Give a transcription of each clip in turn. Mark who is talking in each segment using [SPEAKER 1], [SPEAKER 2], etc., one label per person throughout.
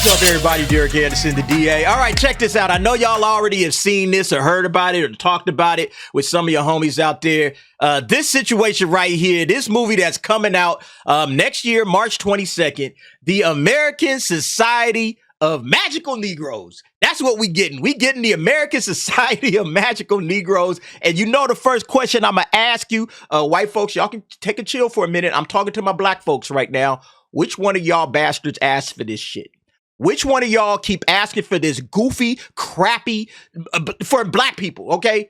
[SPEAKER 1] What's up, everybody? Derek Anderson, the DA. All right, check this out. I know y'all already have seen this or heard about it or talked about it with some of your homies out there. This situation right here, this movie that's coming out next year, March 22nd, the American Society of Magical Negroes. That's what we getting. We getting the American Society of Magical Negroes. And you know the first question I'm going to ask you, white folks, y'all can take a chill for a minute. I'm talking to my black folks right now. Which one of y'all bastards asked for this shit? Which one of y'all keep asking for this goofy, crappy, for black people, okay?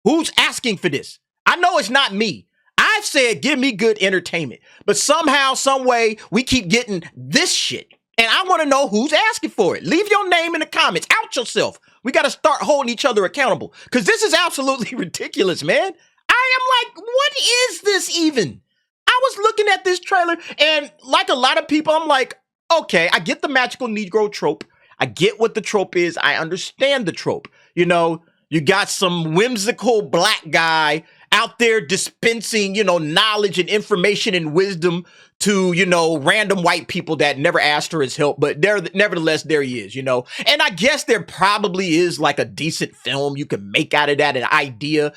[SPEAKER 1] Who's asking for this? I know it's not me. I've said, give me good entertainment. But somehow, some way, we keep getting this shit. And I want to know who's asking for it. Leave your name in the comments. Out yourself. We got to start holding each other accountable. Because this is absolutely ridiculous, man. I am like, what is this even? I was looking at this trailer, and like a lot of people, I'm like, okay, I get the magical Negro trope. I get what the trope is. I understand the trope. You know, you got some whimsical black guy out there dispensing, you know, knowledge and information and wisdom to, you know, random white people that never asked for his help. But nevertheless, there he is, you know. And I guess there probably is like a decent film you can make out of that, an idea.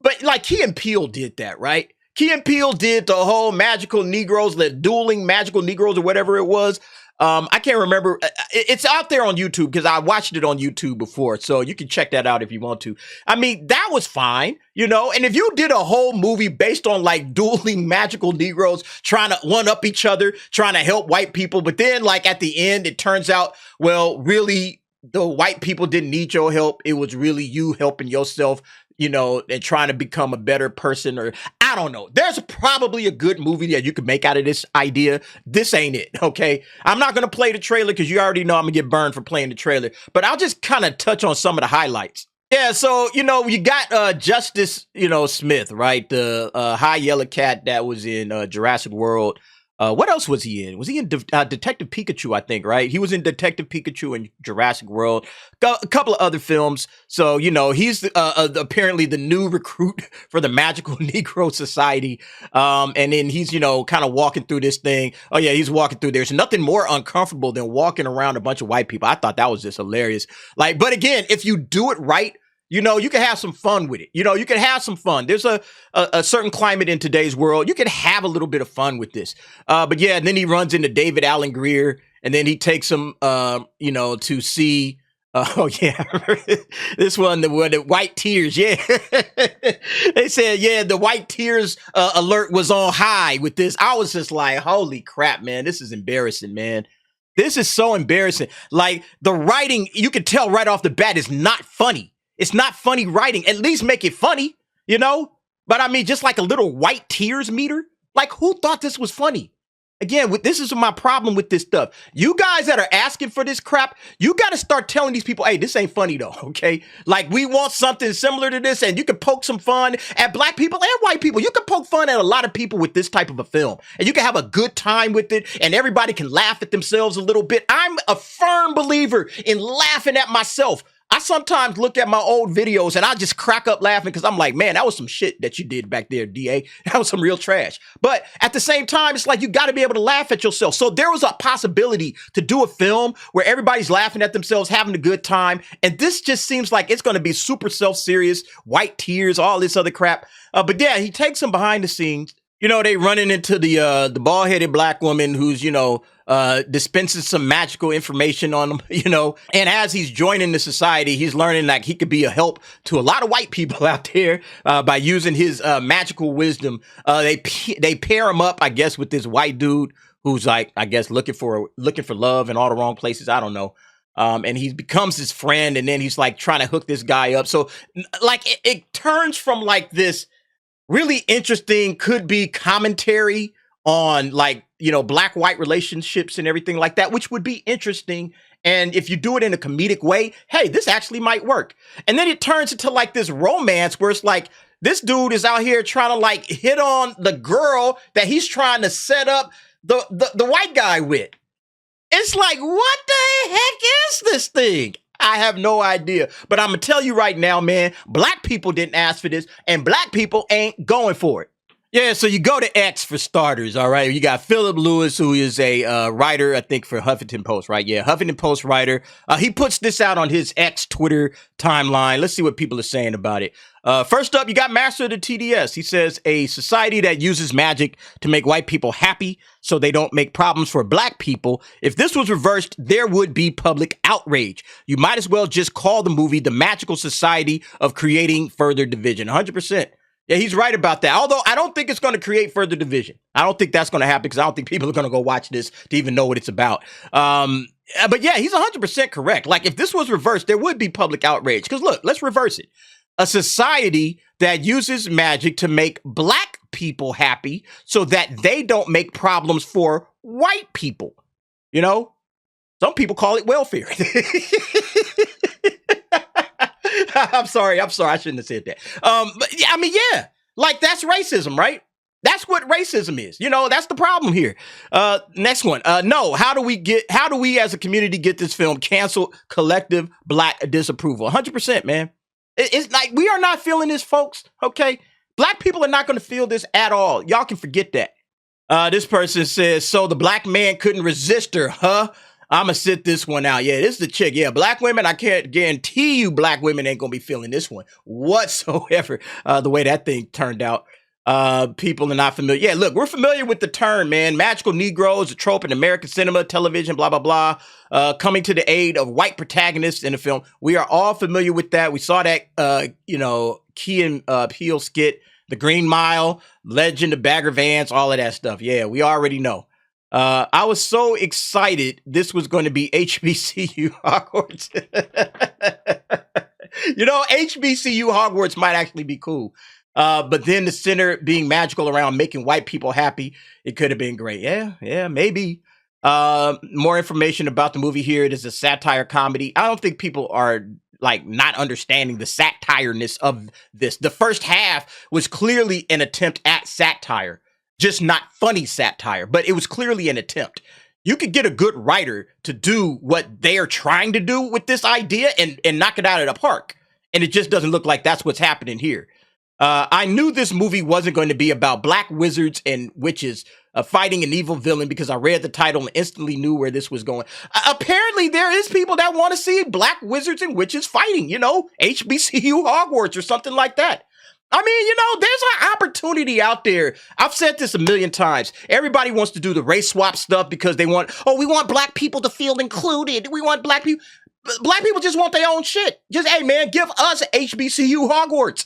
[SPEAKER 1] But like Key and Peele did that, right? Key and Peele did the whole magical Negroes, the dueling magical Negroes or whatever it was. I can't remember. It's out there on YouTube because I watched it on YouTube before. So you can check that out if you want to. I mean, that was fine, you know. And if you did a whole movie based on like dueling magical Negroes trying to one up each other, trying to help white people. But then like at the end, it turns out, well, really, the white people didn't need your help. It was really you helping yourself, you know, and trying to become a better person, or I don't know. There's probably a good movie that you could make out of this idea. This ain't it, okay? I'm not going to play the trailer because you already know I'm going to get burned for playing the trailer, but I'll just kind of touch on some of the highlights. Yeah, so, you know, you got Justice, you know, Smith, right? The high yellow cat that was in Jurassic World. What else was he in? Was he in Detective Pikachu, I think, right? He was in Detective Pikachu and Jurassic World. A couple of other films. So, you know, he's apparently the new recruit for the Magical Negro Society. And then he's, you know, kind of walking through this thing. Oh, yeah, he's walking through. There's nothing more uncomfortable than walking around a bunch of white people. I thought that was just hilarious. Like, but again, if you do it right, you know, you can have some fun with it. You know, you can have some fun. There's a certain climate in today's world. You can have a little bit of fun with this. But yeah, and then he runs into David Allen Greer, and then he takes him, you know, to see. Oh yeah, this one, the white tears. Yeah, they said, yeah, the white tears alert was on high with this. I was just like, holy crap, man, this is embarrassing, man. This is so embarrassing. Like the writing, you could tell right off the bat is not funny. It's not funny writing. At least make it funny, you know? But I mean, just like a little white tears meter. Like, who thought this was funny? Again, this is my problem with this stuff. You guys that are asking for this crap, you got to start telling these people, hey, this ain't funny though, okay? Like, we want something similar to this, and you can poke some fun at black people and white people. You can poke fun at a lot of people with this type of a film, and you can have a good time with it, and everybody can laugh at themselves a little bit. I'm a firm believer in laughing at myself. I sometimes look at my old videos and I just crack up laughing because I'm like, man, that was some shit that you did back there, DA. That was some real trash. But at the same time, it's like you got to be able to laugh at yourself. So there was a possibility to do a film where everybody's laughing at themselves, having a good time. And this just seems like it's going to be super self-serious, white tears, all this other crap. But yeah, he takes them behind the scenes. You know, they running into the bald-headed black woman who's, you know, dispenses some magical information on him, you know, and as he's joining the society, he's learning like he could be a help to a lot of white people out there by using his magical wisdom. They pair him up, I guess, with this white dude who's like, I guess, looking for love in all the wrong places. I don't know. And he becomes his friend, and then he's like trying to hook this guy up. So like it turns from like this really interesting, could be commentary on like, you know, black-white relationships and everything like that, which would be interesting. And if you do it in a comedic way, hey, this actually might work. And then it turns into like this romance where it's like, this dude is out here trying to like hit on the girl that he's trying to set up the white guy with. It's like, what the heck is this thing? I have no idea. But I'm going to tell you right now, man, black people didn't ask for this, and black people ain't going for it. Yeah, so you go to X for starters, all right? You got Philip Lewis, who is a writer, I think, for Huffington Post, right? Yeah, Huffington Post writer. He puts this out on his X Twitter timeline. Let's see what people are saying about it. First up, you got Master of the TDS. He says, a society that uses magic to make white people happy so they don't make problems for black people. If this was reversed, there would be public outrage. You might as well just call the movie The Magical Society of Creating Further Division. 100%. Yeah, he's right about that. Although I don't think it's going to create further division. I don't think that's going to happen because I don't think people are going to go watch this to even know what it's about. But yeah, he's 100% correct. Like if this was reversed, there would be public outrage. Because look, let's reverse it. A society that uses magic to make black people happy so that they don't make problems for white people. You know, some people call it welfare. I'm sorry. I shouldn't have said that. But yeah, I mean, yeah, like that's racism, right? That's what racism is. You know, that's the problem here. Next one. No, how do we as a community get this film canceled? Collective black disapproval. 100%, man. It's like, we are not feeling this, folks. Okay. Black people are not going to feel this at all. Y'all can forget that. This person says, so the black man couldn't resist her, huh? I'm going to sit this one out. Yeah, this is the chick. Yeah, black women, I can't guarantee you black women ain't going to be feeling this one whatsoever, the way that thing turned out. People are not familiar. Yeah, look, we're familiar with the term, man. Magical Negroes, a trope in American cinema, television, blah, blah, blah. Coming to the aid of white protagonists in the film. We are all familiar with that. We saw that, Key and Peele skit, The Green Mile, Legend of Bagger Vance, all of that stuff. Yeah, we already know. I was so excited this was going to be HBCU Hogwarts. HBCU Hogwarts might actually be cool. But then the center being magical around making white people happy, it could have been great. Yeah, maybe. More information about the movie here. It is a satire comedy. I don't think people are like not understanding the satireness of this. The first half was clearly an attempt at satire. Just not funny satire, but it was clearly an attempt. You could get a good writer to do what they are trying to do with this idea and knock it out of the park. And it just doesn't look like that's what's happening here. I knew this movie wasn't going to be about black wizards and witches fighting an evil villain because I read the title and instantly knew where this was going. Apparently, there is people that want to see black wizards and witches fighting, HBCU Hogwarts or something like that. I mean, there's an opportunity out there. I've said this a million times. Everybody wants to do the race swap stuff because we want black people to feel included. We want black people. Black people just want their own shit. Just, hey, man, give us HBCU Hogwarts.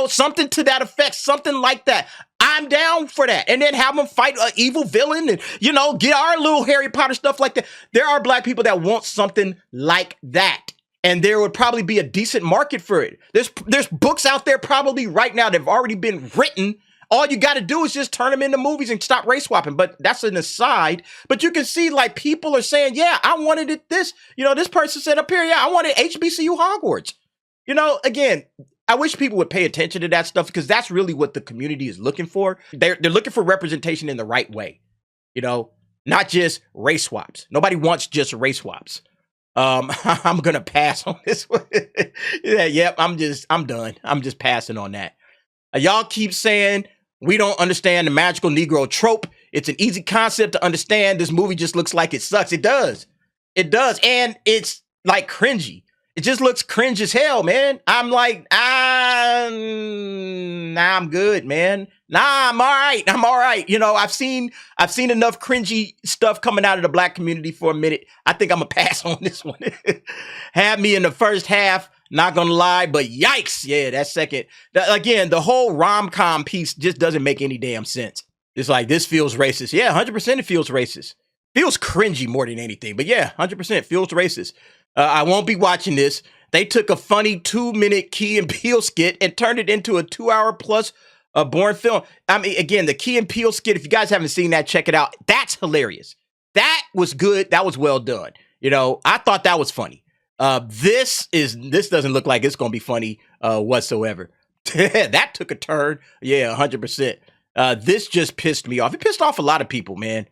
[SPEAKER 1] Something to that effect, something like that. I'm down for that. And then have them fight an evil villain and, get our little Harry Potter stuff like that. There are black people that want something like that. And there would probably be a decent market for it. There's books out there probably right now that have already been written. All you got to do is just turn them into movies and stop race swapping. But that's an aside. But you can see like people are saying, yeah, I wanted it this. This person said up here, yeah, I wanted HBCU Hogwarts. Again, I wish people would pay attention to that stuff because that's really what the community is looking for. They're looking for representation in the right way. Not just race swaps. Nobody wants just race swaps. I'm gonna pass on this one. I'm done. I'm just passing on that. Y'all keep saying we don't understand the magical Negro trope. It's an easy concept to understand. This movie just looks like it sucks. It does. And it's like cringy. It just looks cringe as hell, man. I'm like, I'm good, man. I'm all right. I've seen enough cringy stuff coming out of the black community for a minute. I think I'm gonna pass on this one. Had me in the first half, not gonna lie, but yikes. Yeah, that second. Again, the whole rom-com piece just doesn't make any damn sense. It's like, this feels racist. Yeah, 100% it feels racist. Feels cringy more than anything. But yeah, 100% feels racist. I won't be watching this. They took a funny 2-minute Key and Peele skit and turned it into a 2-hour plus boring film. I mean, again, the Key and Peele skit, if you guys haven't seen that, check it out. That's hilarious. That was good. That was well done. I thought that was funny. This doesn't look like it's going to be funny whatsoever. That took a turn. Yeah, 100%. This just pissed me off. It pissed off a lot of people, man.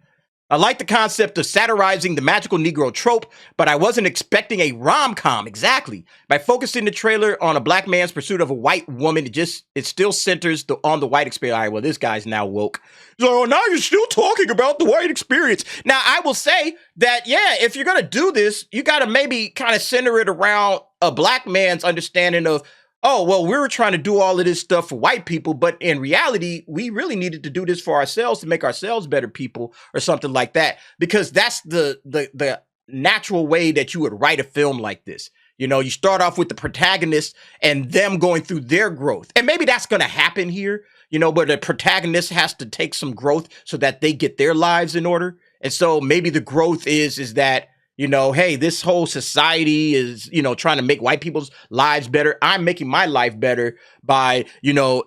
[SPEAKER 1] I like the concept of satirizing the magical Negro trope, but I wasn't expecting a rom-com. Exactly. By focusing the trailer on a black man's pursuit of a white woman, it still centers on the white experience. All right, well, this guy's now woke. So now you're still talking about the white experience. Now, I will say that, yeah, if you're going to do this, you got to maybe kind of center it around a black man's understanding of, oh, well, we were trying to do all of this stuff for white people, but in reality, we really needed to do this for ourselves to make ourselves better people or something like that, because that's the natural way that you would write a film like this. You know, you start off with the protagonist and them going through their growth. And maybe that's going to happen here, you know, but the protagonist has to take some growth so that they get their lives in order. And so maybe the growth is that, you know, hey, this whole society is, you know, trying to make white people's lives better. I'm making my life better by, you know,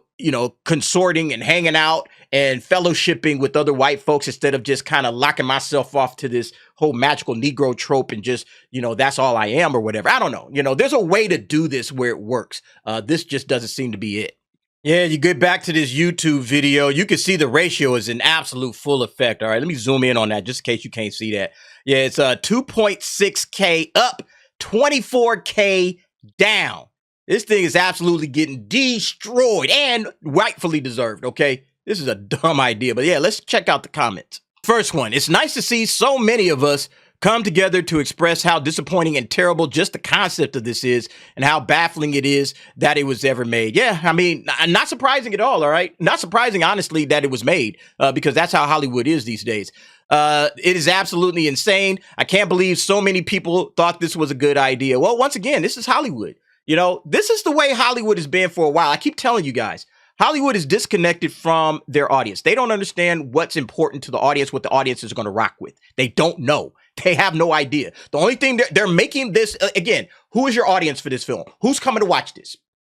[SPEAKER 1] consorting and hanging out and fellowshipping with other white folks instead of just kind of locking myself off to this whole magical Negro trope and just, you know, that's all I am or whatever. I don't know. You know, there's a way to do this where it works. This just doesn't seem to be it. Yeah, you get back to this YouTube video, you can see the ratio is in absolute full effect. All right, let me zoom in on that just in case you can't see that. Yeah, it's 2.6K up, 24K down. This thing is absolutely getting destroyed and rightfully deserved, okay? This is a dumb idea, but yeah, let's check out the comments. First one, it's nice to see so many of us come together to express how disappointing and terrible just the concept of this is and how baffling it is that it was ever made. Yeah, I mean, not surprising at all, all right? Not surprising, honestly, that it was made because that's how Hollywood is these days. It is absolutely insane. I can't believe so many people thought this was a good idea. Well, once again, this is Hollywood. You know, this is the way Hollywood has been for a while. I keep telling you guys, Hollywood is disconnected from their audience. They don't understand what's important to the audience, what the audience is going to rock with. They don't know. They have no idea. The only thing they're making this, again, who is your audience for this film? Who's coming to watch this?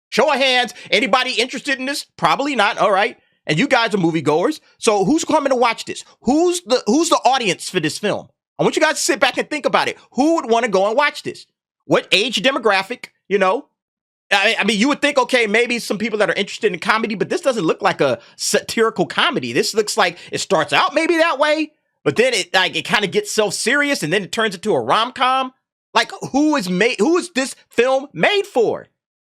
[SPEAKER 1] Show of hands. Anybody interested in this? Probably not. All right. And you guys are moviegoers. So who's coming to watch this? Who's the audience for this film? I want you guys to sit back and think about it. Who would want to go and watch this? What age demographic, you know? I mean, you would think, okay, maybe some people that are interested in comedy, but this doesn't look like a satirical comedy. This looks like it starts out maybe that way, but then it kind of gets self-serious and then it turns into a rom-com. Like, who is this film made for?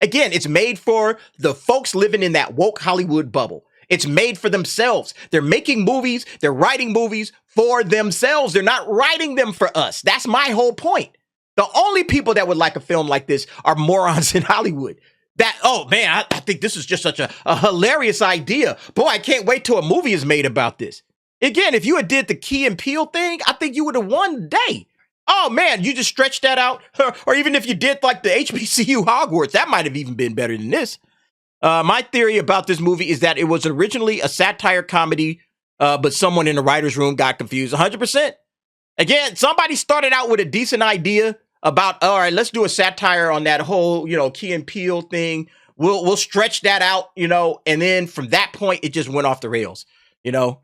[SPEAKER 1] Again, it's made for the folks living in that woke Hollywood bubble. It's made for themselves. They're making movies. They're writing movies for themselves. They're not writing them for us. That's my whole point. The only people that would like a film like this are morons in Hollywood. That, oh man, I think this is just such a hilarious idea. Boy, I can't wait till a movie is made about this. Again, if you had did the Key and Peele thing, I think you would have won the day. Oh man, you just stretched that out. Or even if you did like the HBCU Hogwarts, that might have even been better than this. My theory about this movie is that it was originally a satire comedy, but someone in the writer's room got confused 100%. Again, somebody started out with a decent idea about, all right, let's do a satire on that whole, you know, Key and Peele thing. We'll stretch that out, you know, and then from that point, it just went off the rails, you know.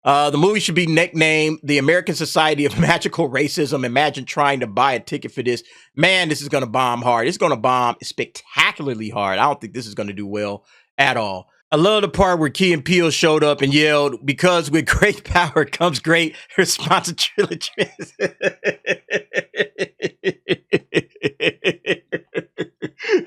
[SPEAKER 1] The movie should be nicknamed The American Society of Magical Racism. Imagine trying to buy a ticket for this. Man, this is going to bomb hard. It's going to bomb spectacularly hard. I don't think this is going to do well at all. I love the part where Key and Peele showed up and yelled, because with great power comes great responsibility.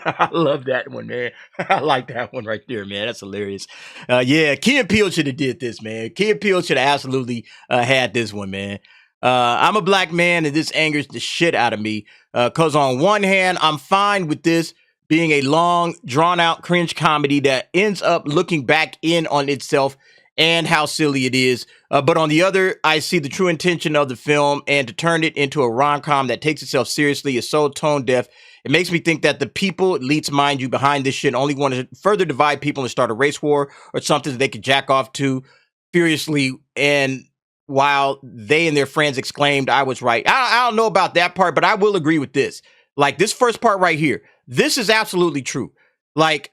[SPEAKER 1] I love that one, man. I like that one right there, man. That's hilarious. Yeah, Key and Peele should have did this, man. Key and Peele should have absolutely had this one, man. I'm a black man and this angers the shit out of me. Because on one hand, I'm fine with this being a long, drawn-out cringe comedy that ends up looking back in on itself and how silly it is. But on the other, I see the true intention of the film, and to turn it into a rom-com that takes itself seriously is so tone-deaf. It makes me think that the people, elites, mind you, behind this shit only want to further divide people and start a race war or something that they could jack off to furiously. And while they and their friends exclaimed, I was right. I don't know about that part, but I will agree with this. Like this first part right here, this is absolutely true. Like,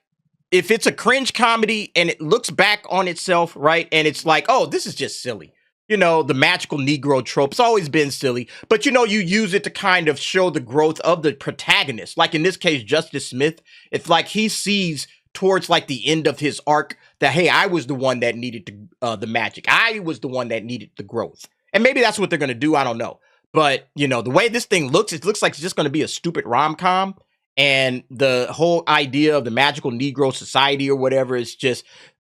[SPEAKER 1] if it's a cringe comedy and it looks back on itself, right? And it's like, oh, this is just silly. You know, the magical Negro trope, it's always been silly. But, you know, you use it to kind of show the growth of the protagonist. Like in this case, Justice Smith, it's like he sees towards like the end of his arc that, hey, I was the one that needed the magic. I was the one that needed the growth. And maybe that's what they're going to do. I don't know. But, you know, the way this thing looks, it looks like it's just going to be a stupid rom-com. And the whole idea of the magical Negro society or whatever is just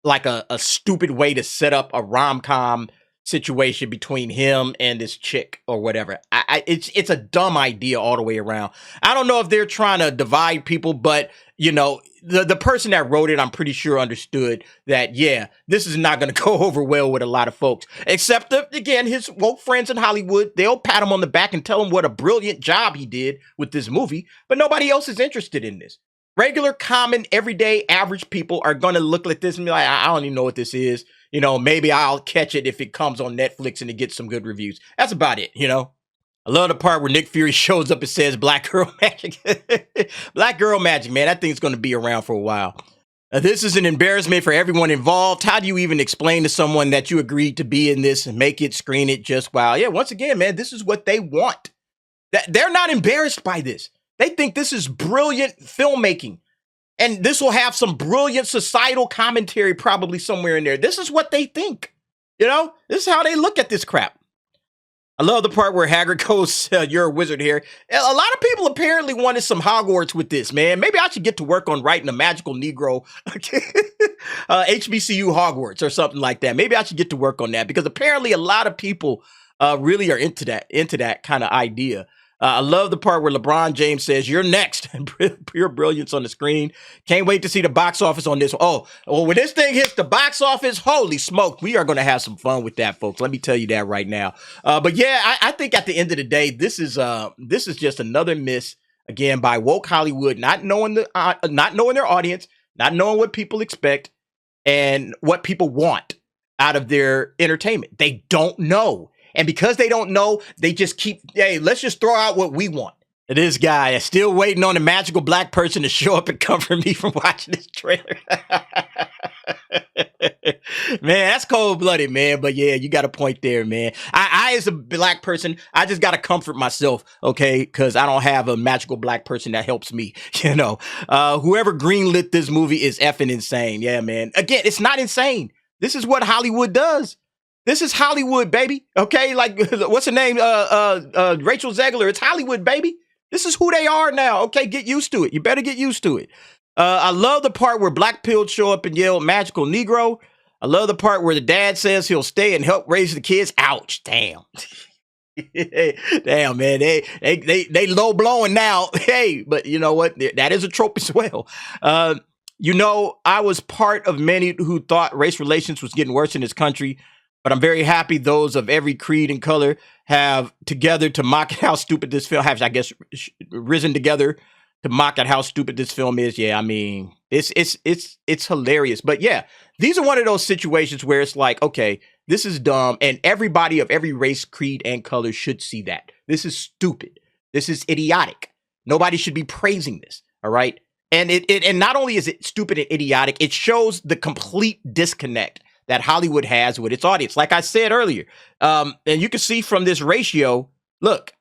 [SPEAKER 1] like a stupid way to set up a rom-com situation between him and this chick or whatever. It's a dumb idea all the way around. I don't know if they're trying to divide people, but you know, the person that wrote it, I'm pretty sure understood that, yeah, this is not going to go over well with a lot of folks, except again, his woke friends in Hollywood. They'll pat him on the back and tell him what a brilliant job he did with this movie, but nobody else is interested in this. Regular, common, everyday, average people are going to look at this and be like, I don't even know what this is. You know, maybe I'll catch it if it comes on Netflix and it gets some good reviews. That's about it, you know? I love the part where Nick Fury shows up and says Black Girl Magic. Black Girl Magic, man, that thing's going to be around for a while. This is an embarrassment for everyone involved. How do you even explain to someone that you agreed to be in this and make it, screen it, just wow? Yeah, once again, man, this is what they want. They're not embarrassed by this. They think this is brilliant filmmaking. And this will have some brilliant societal commentary probably somewhere in there. This is what they think. You know, this is how they look at this crap. I love the part where Hagrid goes, you're a wizard here. A lot of people apparently wanted some Hogwarts with this, man. Maybe I should get to work on writing a magical Negro HBCU Hogwarts or something like that. Maybe I should get to work on that because apparently a lot of people really are into that kind of idea. I love the part where LeBron James says, you're next. Pure brilliance on the screen. Can't wait to see the box office on this. Oh, when this thing hits the box office, holy smoke, we are going to have some fun with that, folks. Let me tell you that right now. But yeah, I think at the end of the day, this is just another miss, again, by woke Hollywood, not knowing their audience, not knowing what people expect and what people want out of their entertainment. They don't know. And because they don't know, they just keep, hey, let's just throw out what we want. This guy is still waiting on a magical black person to show up and comfort me from watching this trailer. Man, that's cold-blooded, man. But yeah, you got a point there, man. I as a black person, I just got to comfort myself, okay? Because I don't have a magical black person that helps me, you know. Whoever greenlit this movie is effing insane. Yeah, man. Again, it's not insane. This is what Hollywood does. This is Hollywood, baby. Okay, like what's her name? Rachel Zegler. It's Hollywood, baby. This is who they are now. Okay, get used to it. You better get used to it. I love the part where Black Pilled show up and yell "Magical Negro." I love the part where the dad says he'll stay and help raise the kids. Ouch! Damn. Damn, man. They low blowing now. Hey, but you know what? That is a trope as well. You know, I was part of many who thought race relations was getting worse in this country. But I'm very happy those of every creed and color have together to mock at how stupid this film has, I guess, risen together to mock at how stupid this film is. Yeah, I mean, it's hilarious. But yeah, these are one of those situations where it's like, okay, this is dumb. And everybody of every race, creed, and color should see that. This is stupid. This is idiotic. Nobody should be praising this. All right. And and not only is it stupid and idiotic, it shows the complete disconnect that Hollywood has with its audience. Like I said earlier, and you can see from this ratio, look,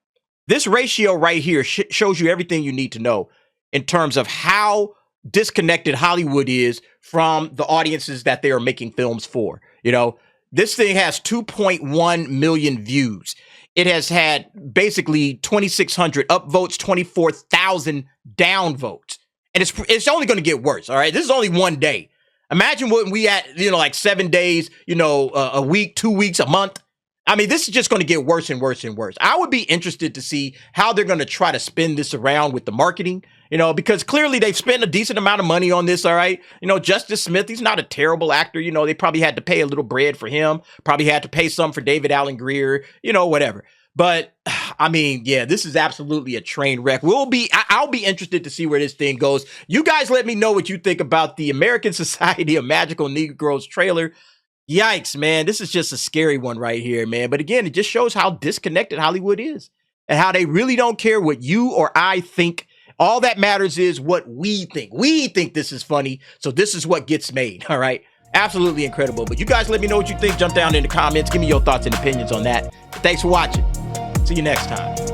[SPEAKER 1] this ratio right here shows you everything you need to know in terms of how disconnected Hollywood is from the audiences that they are making films for. You know, this thing has 2.1 million views. It has had basically 2,600 upvotes, 24,000 downvotes. And it's only going to get worse, all right? This is only one day. Imagine what we at, you know, like 7 days, you know, a week, 2 weeks, a month. I mean, this is just going to get worse and worse and worse. I would be interested to see how they're going to try to spin this around with the marketing, you know, because clearly they've spent a decent amount of money on this, all right? You know, Justice Smith, he's not a terrible actor. You know, they probably had to pay a little bread for him, probably had to pay some for David Allen Greer, you know, whatever. But I mean, yeah, this is absolutely a train wreck. I'll be interested to see where this thing goes. You guys let me know what you think about the American Society of Magical Negroes trailer. Yikes, man. This is just a scary one right here, man. But again, it just shows how disconnected Hollywood is and how they really don't care what you or I think. All that matters is what we think. We think this is funny, so this is what gets made, all right? Absolutely incredible. But you guys let me know what you think. Jump down in the comments. Give me your thoughts and opinions on that. Thanks for watching. See you next time.